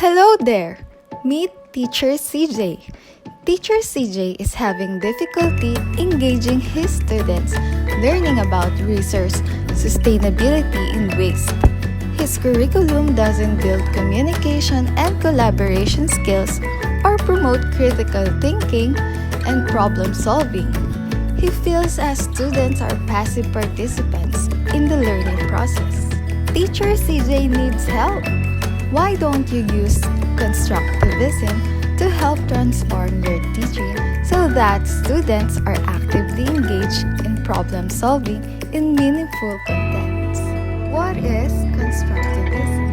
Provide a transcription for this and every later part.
Hello there! Meet Teacher CJ. Teacher CJ is having difficulty engaging his students learning about resource sustainability in waste. His curriculum doesn't build communication and collaboration skills or promote critical thinking and problem solving. He feels as students are passive participants in the learning process. Teacher CJ needs help. Why don't you use Constructivism to help transform your teaching so that students are actively engaged in problem solving in meaningful contexts? What is Constructivism?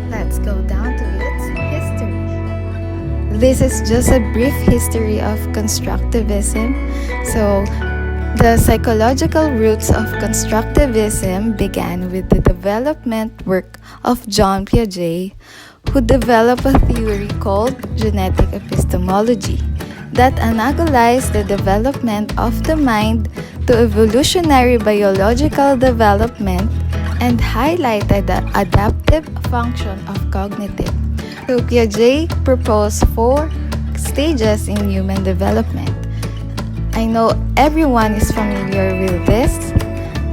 Let's go down to its history. This is just a brief history of Constructivism. So, the psychological roots of Constructivism began with the development work of John Piaget, who developed a theory called genetic epistemology that analyzed the development of the mind to evolutionary biological development and highlighted the adaptive function of cognitive. So Piaget proposed 4 stages in human development. I know everyone is familiar with this: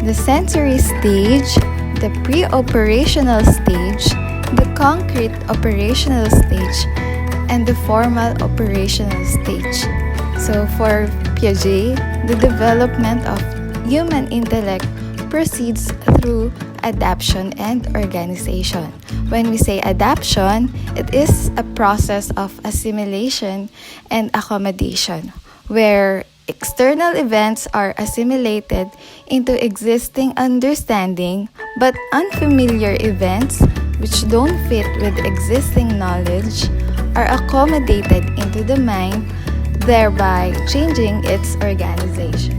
the sensory stage, the pre-operational stage, the concrete operational stage, and the formal operational stage. So for Piaget, the development of human intellect proceeds through adaptation and organization. When we say adaptation, it is a process of assimilation and accommodation, where external events are assimilated into existing understanding, but unfamiliar events, which don't fit with existing knowledge, are accommodated into the mind, thereby changing its organization.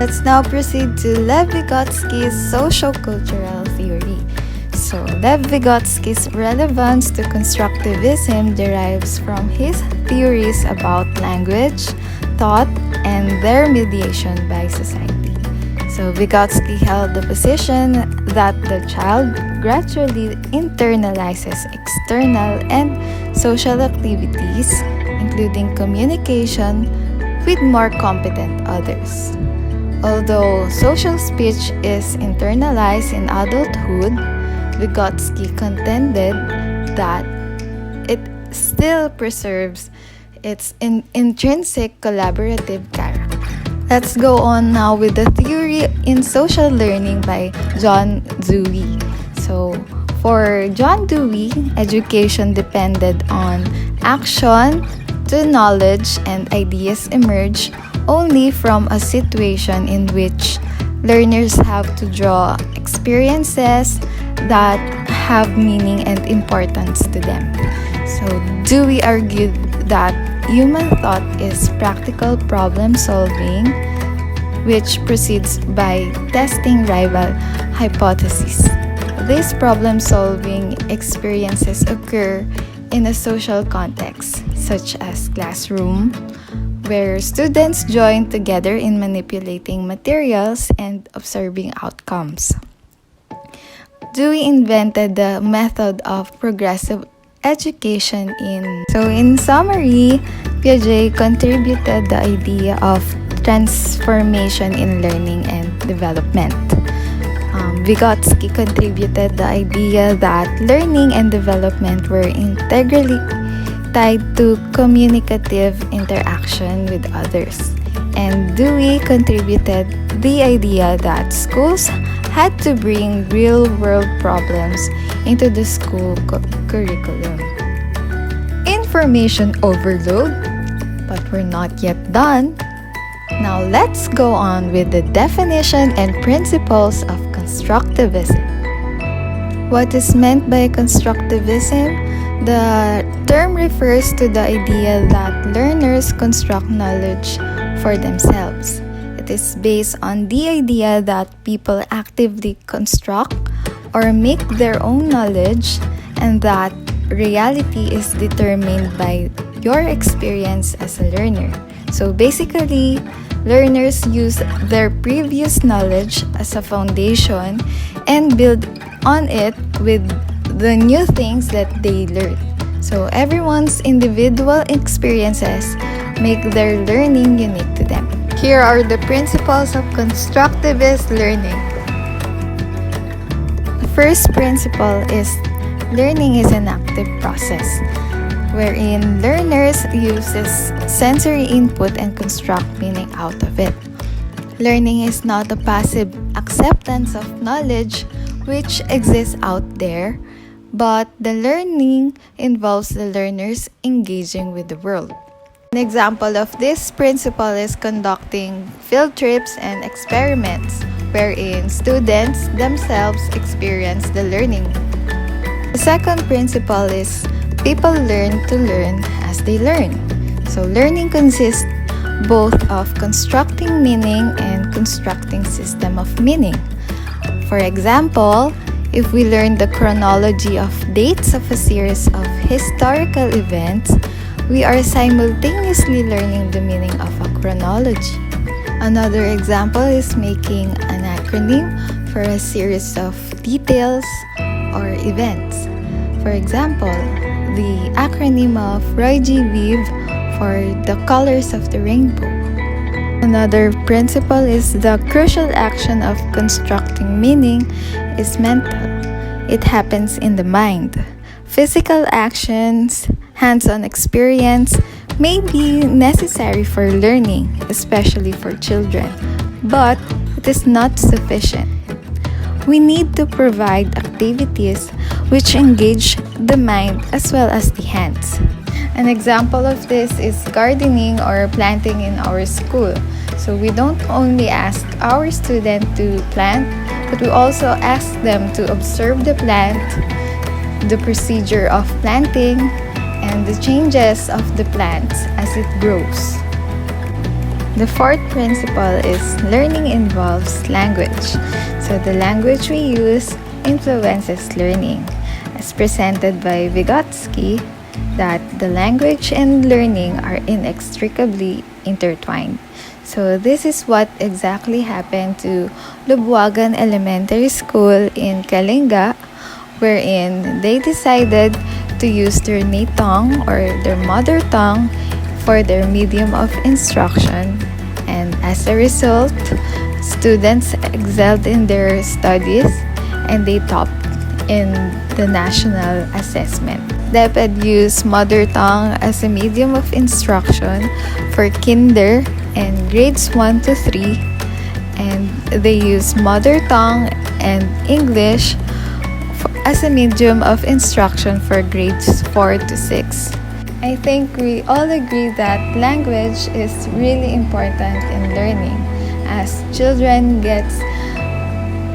Let's now proceed to Lev Vygotsky's sociocultural theory. So, Lev Vygotsky's relevance to constructivism derives from his theories about language, thought, and their mediation by society. So, Vygotsky held the position that the child gradually internalizes external and social activities, including communication, with more competent others. Although social speech is internalized in adulthood, Vygotsky contended that it still preserves its intrinsic collaborative character. Let's go on now with the theory in social learning by John Dewey. So, for John Dewey, education depended on action to knowledge and ideas emerge only from a situation in which learners have to draw experiences that have meaning and importance to them. So Dewey argued that human thought is practical problem solving, which proceeds by testing rival hypotheses. These problem solving experiences occur in a social context, such as classroom, where students join together in manipulating materials and observing outcomes. Dewey invented the method of progressive education in summary, Piaget contributed the idea of transformation in learning and development. Vygotsky contributed the idea that learning and development were integrally tied to communicative interaction with others. And Dewey contributed the idea that schools had to bring real-world problems into the school curriculum. Information overload, but we're not yet done. Now let's go on with the definition and principles of constructivism. What is meant by constructivism? The term refers to the idea that learners construct knowledge for themselves. It is based on the idea that people actively construct or make their own knowledge, and that reality is determined by your experience as a learner. So basically, learners use their previous knowledge as a foundation and build on it with the new things that they learn. So everyone's individual experiences make their learning unique to them. Here are the principles of constructivist learning. The first principle is learning is an active process, wherein learners uses sensory input and construct meaning out of it. Learning is not a passive acceptance of knowledge which exists out there, but the learning involves the learners engaging with the world. An example of this principle is conducting field trips and experiments, wherein students themselves experience the learning. The second principle is people learn to learn as they learn. So learning consists both of constructing meaning and constructing system of meaning. For example, if we learn the chronology of dates of a series of historical events, we are simultaneously learning the meaning of a chronology. Another example is making an acronym for a series of details or events. For example, the acronym of Roy G. Vive for the colors of the rainbow. Another principle is the crucial action of constructing meaning is mental. It happens in the mind. Physical actions, hands-on experience may be necessary for learning, especially for children, but it is not sufficient. We need to provide activities which engage the mind as well as the hands. An example of this is gardening or planting in our school. So we don't only ask our student to plant, but we also ask them to observe the plant, the procedure of planting, and the changes of the plants as it grows. The fourth principle is learning involves language. So the language we use influences learning, as presented by Vygotsky, that the language and learning are inextricably intertwined. So this is what exactly happened to Lubuagan Elementary School in Kalinga, wherein they decided to use their native tongue or their mother tongue for their medium of instruction, and as a result, students excelled in their studies and they topped in the national assessment. DepEd used mother tongue as a medium of instruction for kinder and grades 1 to 3, and they use mother tongue and English as a medium of instruction for grades 4 to 6. I think we all agree that language is really important in learning, as children get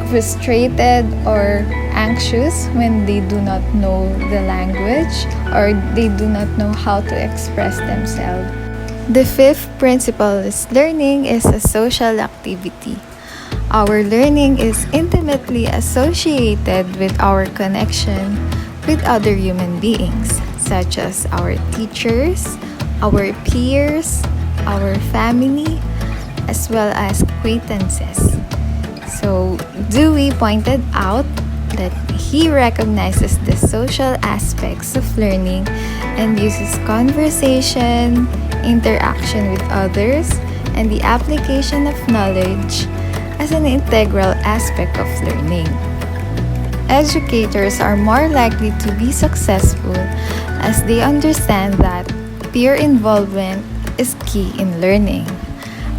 frustrated or anxious when they do not know the language or they do not know how to express themselves. The fifth principle is learning is a social activity. Our learning is intimately associated with our connection with other human beings, such as our teachers, our peers, our family, as well as acquaintances. So, Dewey pointed out that he recognizes the social aspects of learning and uses conversation, interaction with others, and the application of knowledge as an integral aspect of learning. Educators are more likely to be successful as they understand that peer involvement is key in learning.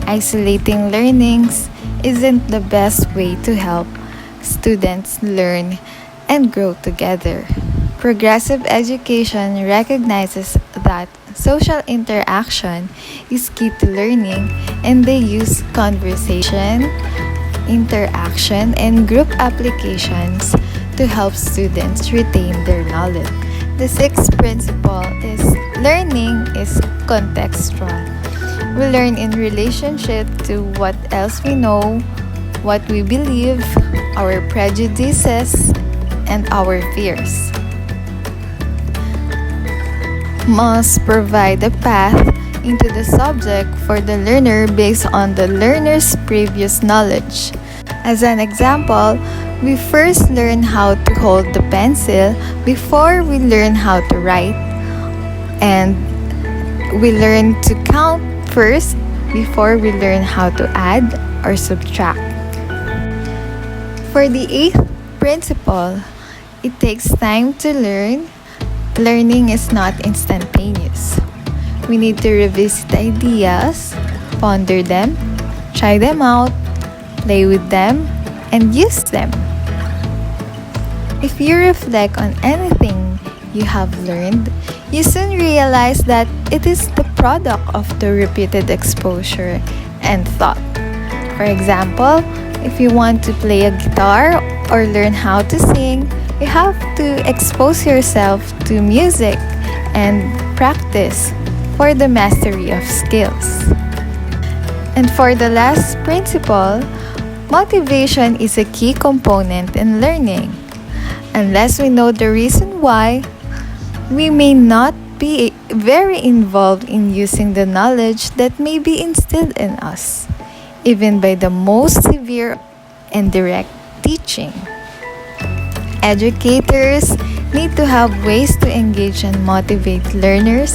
Isolating learnings isn't the best way to help students learn and grow together. Progressive education recognizes that social interaction is key to learning, and they use conversation, interaction, and group applications to help students retain their knowledge. The sixth principle is learning is contextual. We learn in relationship to what else we know, what we believe, our prejudices, and our fears. Must provide a path into the subject for the learner based on the learner's previous knowledge. As an example, we first learn how to hold the pencil before we learn how to write, and we learn to count first before we learn how to add or subtract. For the eighth principle, it takes time to learn. Learning is not instantaneous. We need to revisit ideas, ponder them, try them out, play with them, and use them. If you reflect on anything you have learned, you soon realize that it is the product of the repeated exposure and thought. For example, if you want to play a guitar or learn how to sing, you have to expose yourself to music and practice for the mastery of skills. And for the last principle, motivation is a key component in learning. Unless we know the reason why, we may not be very involved in using the knowledge that may be instilled in us, even by the most severe and direct teaching. Educators need to have ways to engage and motivate learners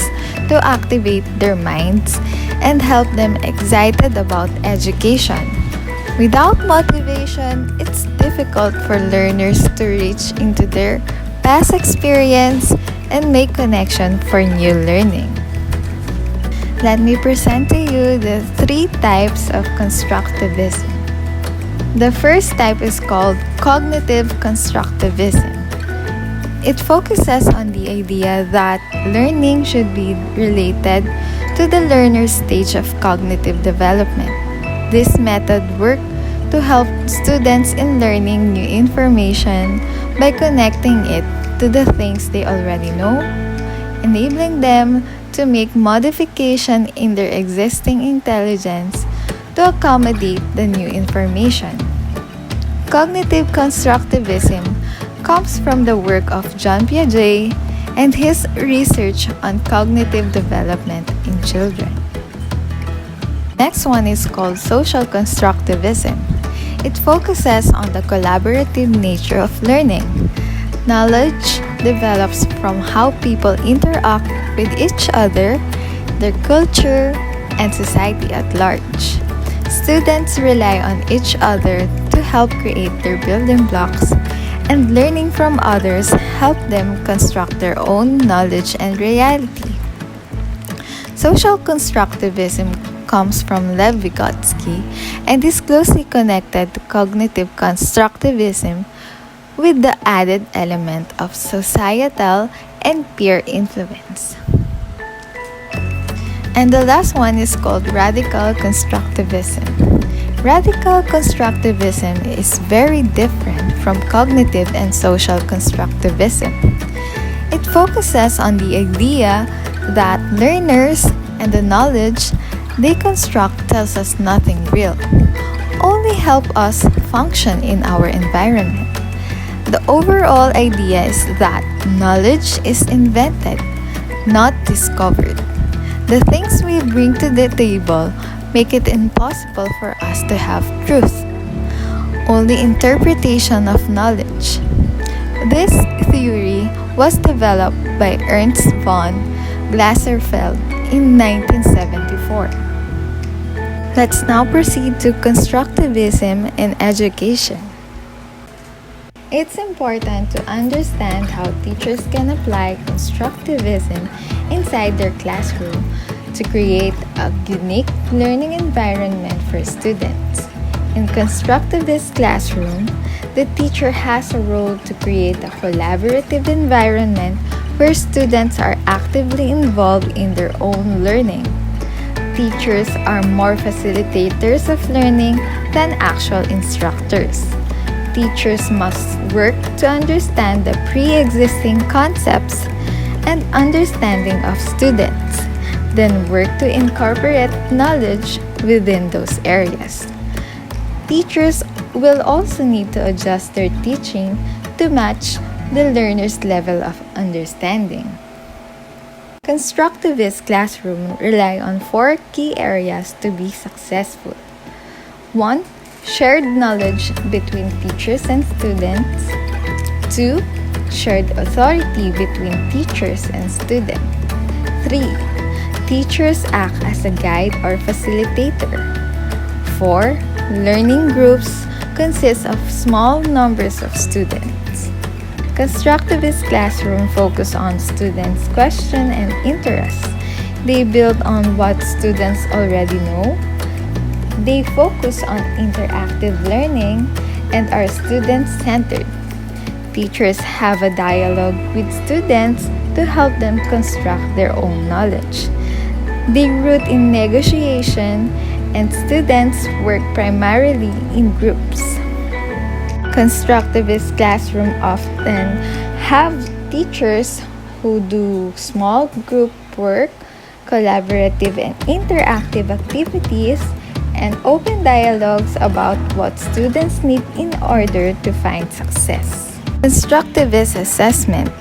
to activate their minds and help them excited about education. Without motivation, it's difficult for learners to reach into their past experience and make connection for new learning. Let me present to you the 3 types of constructivism. The first type is called cognitive constructivism. It focuses on the idea that learning should be related to the learner's stage of cognitive development. This method works to help students in learning new information by connecting it to the things they already know, enabling them to make modification in their existing intelligence to accommodate the new information. Cognitive constructivism comes from the work of John Piaget and his research on cognitive development in children. Next one is called social constructivism. It focuses on the collaborative nature of learning. Knowledge develops from how people interact with each other, their culture, and society at large. Students rely on each other to help create their building blocks, and learning from others help them construct their own knowledge and reality. Social constructivism comes from Lev Vygotsky and is closely connected to cognitive constructivism with the added element of societal and peer influence. And the last one is called radical constructivism. Radical constructivism is very different from cognitive and social constructivism. It focuses on the idea that learners and the knowledge they construct tells us nothing real, only help us function in our environment. The overall idea is that knowledge is invented, not discovered. The things we bring to the table make it impossible for us to have truth, only interpretation of knowledge. This theory was developed by Ernst von Glaserfeld in 1974. Let's now proceed to constructivism in education. It's important to understand how teachers can apply constructivism inside their classroom to create a unique learning environment for students. In constructivist classroom, the teacher has a role to create a collaborative environment where students are actively involved in their own learning. Teachers are more facilitators of learning than actual instructors. Teachers must work to understand the pre-existing concepts and understanding of students, then work to incorporate knowledge within those areas. Teachers will also need to adjust their teaching to match the learner's level of understanding. Constructivist classrooms rely on 4 key areas to be successful. 1. shared knowledge between teachers and students. 2. Shared authority between teachers and students. 3. Teachers act as a guide or facilitator. 4. Learning groups consist of small numbers of students. Constructivist classroom focus on students' question and interests. They build on what students already know. They focus on interactive learning and are student-centered. Teachers have a dialogue with students to help them construct their own knowledge. They root in negotiation, and students work primarily in groups. Constructivist classroom often have teachers who do small group work, collaborative and interactive activities, and open dialogues about what students need in order to find success. Constructivist assessment.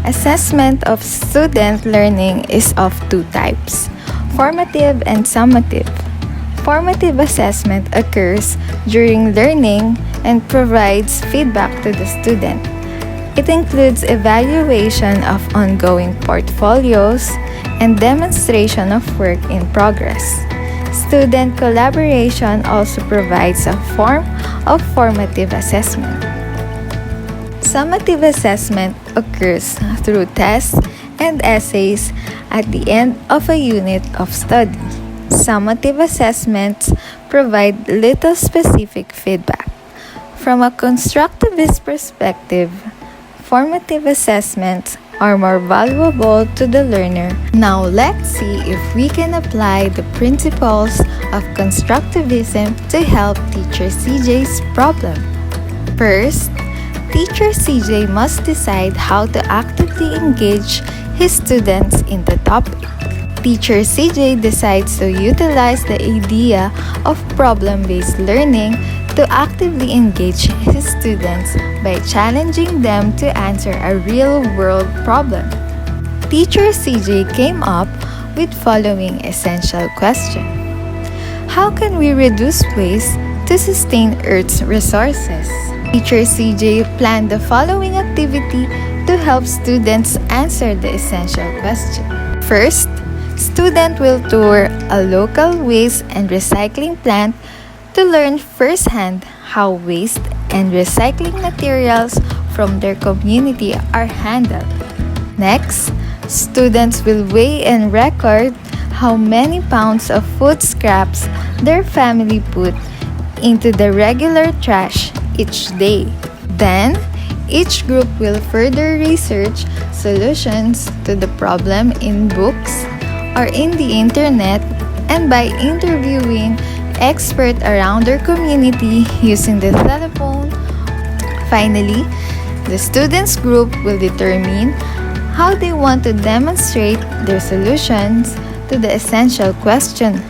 Assessment of student learning is of two types, formative and summative. Formative assessment occurs during learning and provides feedback to the student. It includes evaluation of ongoing portfolios and demonstration of work in progress. Student collaboration also provides a form of formative assessment. Summative assessment occurs through tests and essays at the end of a unit of study. Summative assessments provide little specific feedback. From a constructivist perspective, formative assessments are more valuable to the learner. Now let's see if we can apply the principles of constructivism to help teacher CJ's problem. First, teacher CJ must decide how to actively engage his students in the topic. Teacher CJ decides to utilize the idea of problem-based learning to actively engage his students by challenging them to answer a real-world problem. Teacher CJ came up with following essential question. How can we reduce waste to sustain Earth's resources? Teacher CJ planned the following activity to help students answer the essential question. First, student will tour a local waste and recycling plant to learn firsthand how waste and recycling materials from their community are handled. Next, students will weigh and record how many pounds of food scraps their family put into the regular trash each day. Then, each group will further research solutions to the problem in books or in the internet and by interviewing experts around their community using the telephone. Finally, the students group will determine how they want to demonstrate their solutions to the essential question.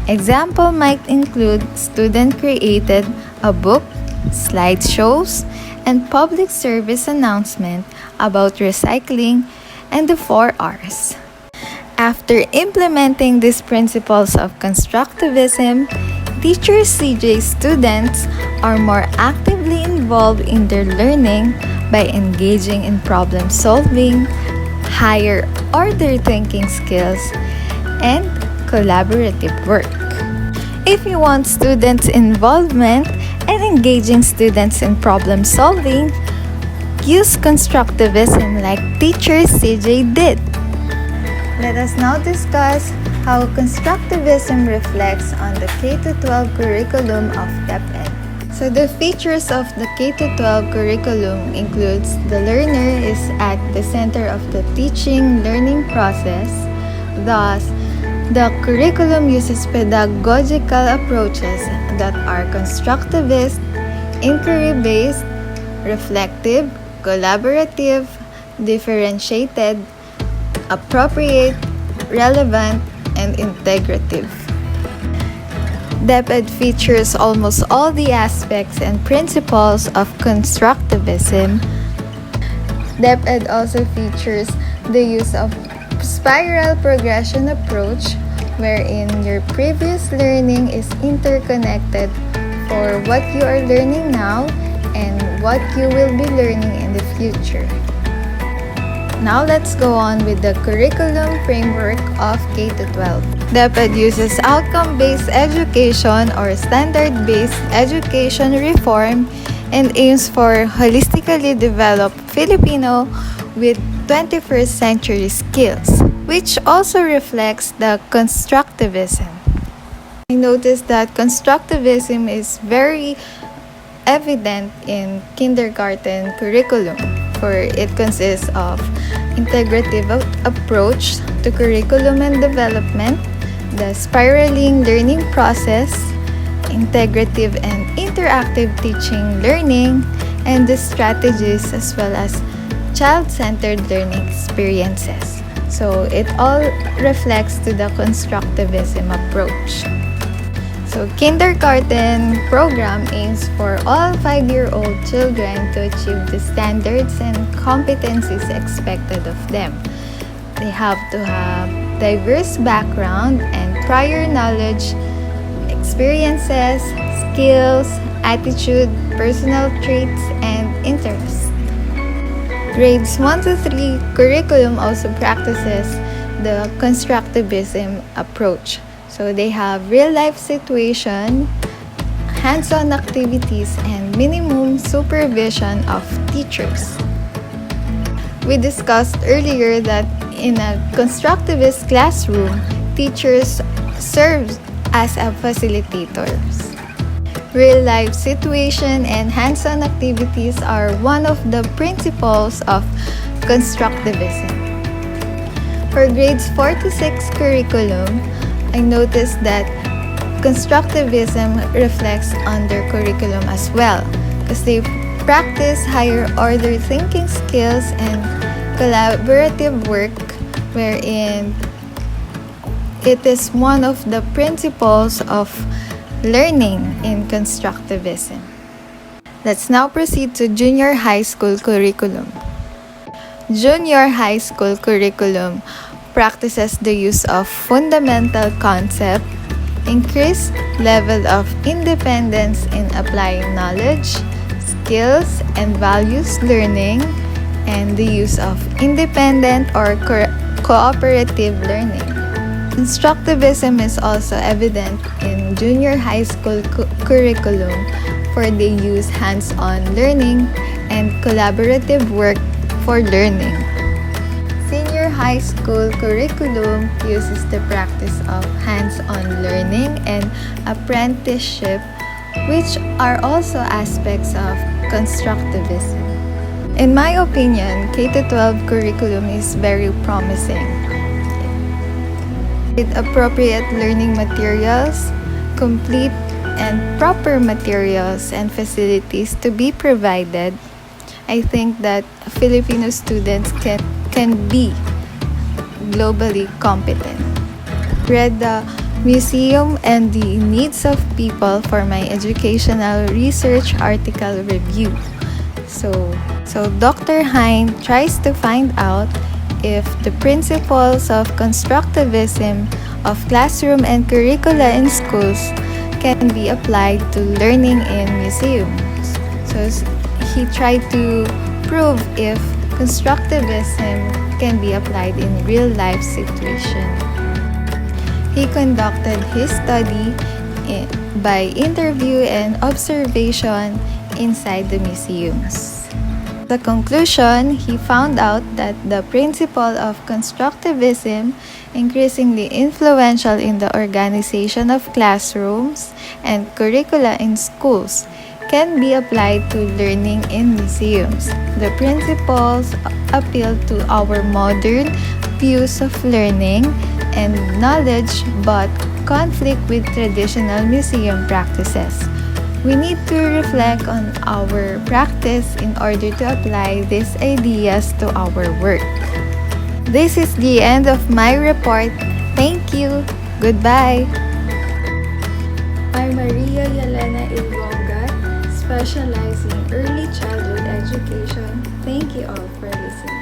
Example might include student created a book, slideshows, and public service announcement about recycling and the 4 R's. After implementing these principles of constructivism, teacher CJ students are more actively involved in their learning by engaging in problem solving, higher order thinking skills, and collaborative work. If you want students' involvement and engaging students in problem solving, use constructivism like teacher CJ did. Let us now discuss how constructivism reflects on the K-12 curriculum of DepEd. So the features of the K-12 curriculum includes the learner is at the center of the teaching-learning process. Thus, the curriculum uses pedagogical approaches that are constructivist, inquiry-based, reflective, collaborative, differentiated, appropriate, relevant, and integrative. DepEd features almost all the aspects and principles of constructivism. DepEd also features the use of spiral progression approach, wherein your previous learning is interconnected for what you are learning now and what you will be learning in the future. Now let's go on with the curriculum framework of K-12. DepEd uses outcome-based education or standard-based education reform and aims for holistically developed Filipino with 21st century skills, which also reflects the Constructivism. I noticed that Constructivism is very evident in kindergarten curriculum, for it consists of integrative approach to curriculum and development, the spiraling learning process, integrative and interactive teaching learning, and the strategies as well as child-centered learning experiences. So it all reflects to the Constructivism approach. So kindergarten program aims for all 5-year-old children to achieve the standards and competencies expected of them. They have to have diverse background and prior knowledge, experiences, skills, attitude, personal traits, and interests. Grades 1 to 3 curriculum also practices the Constructivism approach. So they have real-life situation, hands-on activities, and minimum supervision of teachers. We discussed earlier that in a constructivist classroom, teachers serve as a facilitators. Real-life situation and hands-on activities are one of the principles of Constructivism. For grades 4 to 6 curriculum, I noticed that Constructivism reflects on their curriculum as well, because they practice higher order thinking skills and collaborative work, wherein it is one of the principles of learning in Constructivism. Let's now proceed to junior high school curriculum. Junior high school curriculum practices the use of fundamental concept, increased level of independence in applying knowledge, skills, and values learning, and the use of independent or cooperative learning. Constructivism is also evident in junior high school curriculum, for they use hands-on learning and collaborative work for learning. Senior high school curriculum uses the practice of hands-on learning and apprenticeship, which are also aspects of Constructivism. In my opinion, K-12 curriculum is very promising. With appropriate learning materials, complete and proper materials and facilities to be provided, I think that Filipino students can be globally competent. Read the Museum and the Needs of People for my educational research article review. So Dr. Hein tries to find out if the principles of Constructivism of classroom and curricula in schools can be applied to learning in museums. So he tried to prove if Constructivism can be applied in real-life situation. He conducted his study by interview and observation inside the museums. The conclusion, he found out that the principle of Constructivism, increasingly influential in the organization of classrooms and curricula in schools, can be applied to learning in museums. The principles appeal to our modern views of learning and knowledge but conflict with traditional museum practices. We need to reflect on our practice in order to apply these ideas to our work. This is the end of my report. Thank you. Goodbye. I'm Maria Yelena Ilonga, specializing in early childhood education. Thank you all for listening.